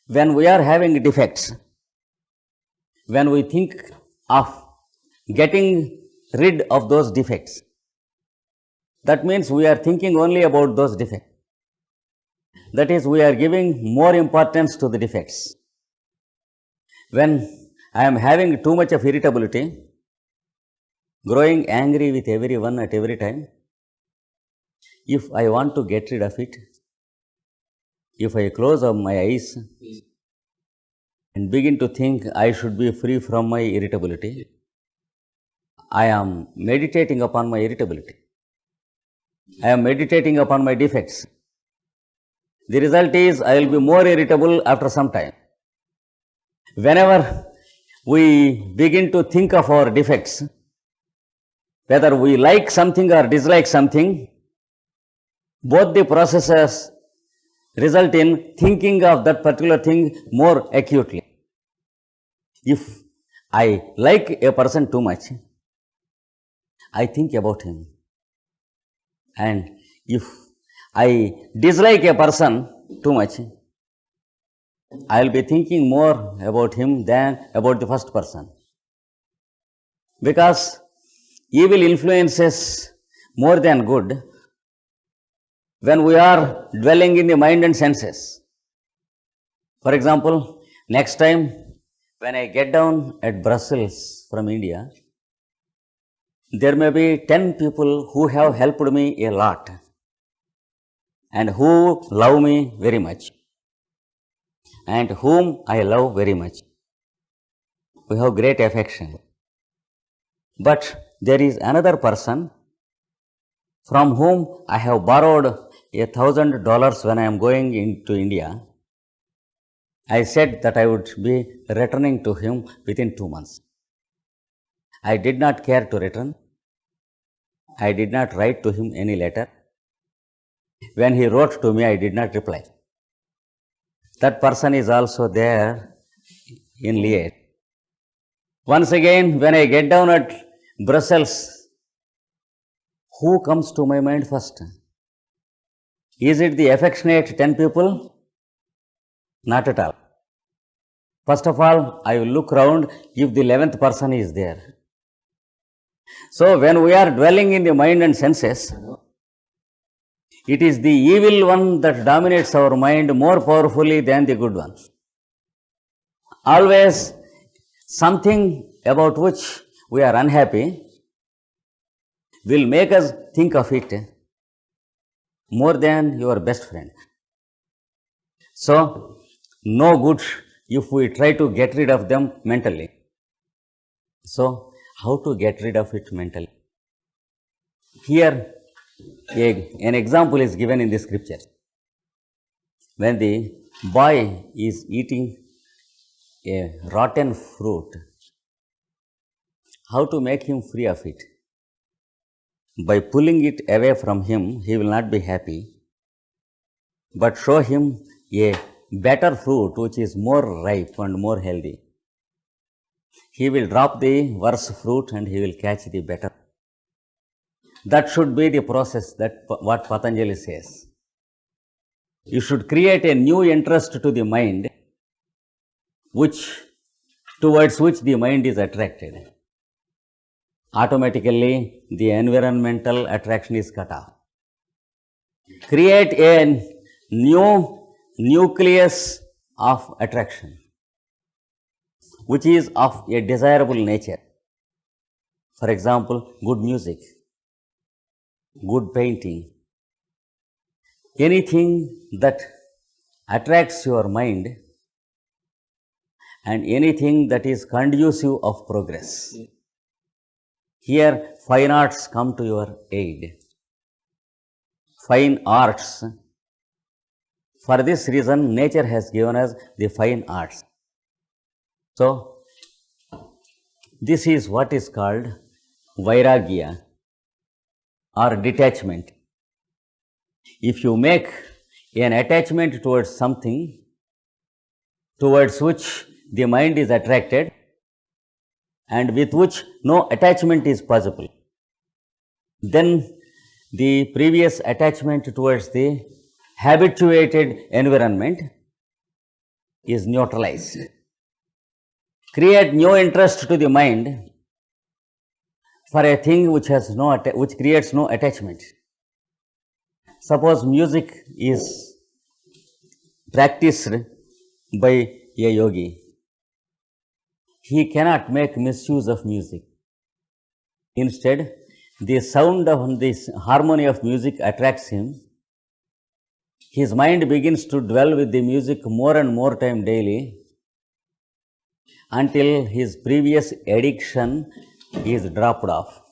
When we are having defects, when we think of getting rid of those defects, that means we are thinking only about those defects. That is, we are giving more importance to the defects. When I am having too much of irritability, growing angry with everyone at every time, if I want to get rid of it, if I close up my eyes and begin to think I should be free from my irritability, I am meditating upon my irritability. I am meditating upon my defects. The result is I will be more irritable after some time. Whenever we begin to think of our defects, whether we like something or dislike something, both the processes result in thinking of that particular thing more acutely. If I like a person too much, I think about him. And if I dislike a person too much, I will be thinking more about him than about the first person. Because evil influences more than good when we are dwelling in the mind and senses. For example, next time when I get down at Brussels from India, there may be 10 people who have helped me a lot and who love me very much and whom I love very much. We have great affection. But there is another person from whom I have borrowed $1,000 when I am going into India. I said that I would be returning to him within 2 months. I did not care to return. I did not write to him any letter. When he wrote to me, I did not reply. That person is also there in Liège. Once again, when I get down at Brussels, who comes to my mind first? Is it the affectionate 10 people? Not at all. First of all, I will look round if the 11th person is there. So, when we are dwelling in the mind and senses, it is the evil one that dominates our mind more powerfully than the good one. Always something about which we are unhappy will make us think of it more than your best friend. So, no good if we try to get rid of them mentally. So, how to get rid of it mentally? Here, an example is given in the scripture. When the boy is eating a rotten fruit, how to make him free of it? By pulling it away from him, he will not be happy, but show him a better fruit which is more ripe and more healthy. He will drop the worse fruit and he will catch the better. That should be the process, that what Patanjali says. You should create a new interest to the mind towards which the mind is attracted. Automatically, the environmental attraction is cut off. Create a new nucleus of attraction, which is of a desirable nature. For example, good music, good painting, anything that attracts your mind and anything that is conducive of progress. Here, fine arts come to your aid. Fine arts. For this reason, nature has given us the fine arts. So, this is what is called vairagya or detachment. If you make an attachment towards something towards which the mind is attracted and with which no attachment is possible, then the previous attachment towards the habituated environment is neutralized. Create new interest to the mind for a thing which creates no attachment. Suppose music is practiced by a yogi. He cannot make misuse of music. Instead, the sound of this harmony of music attracts him. His mind begins to dwell with the music more and more time daily until his previous addiction is dropped off.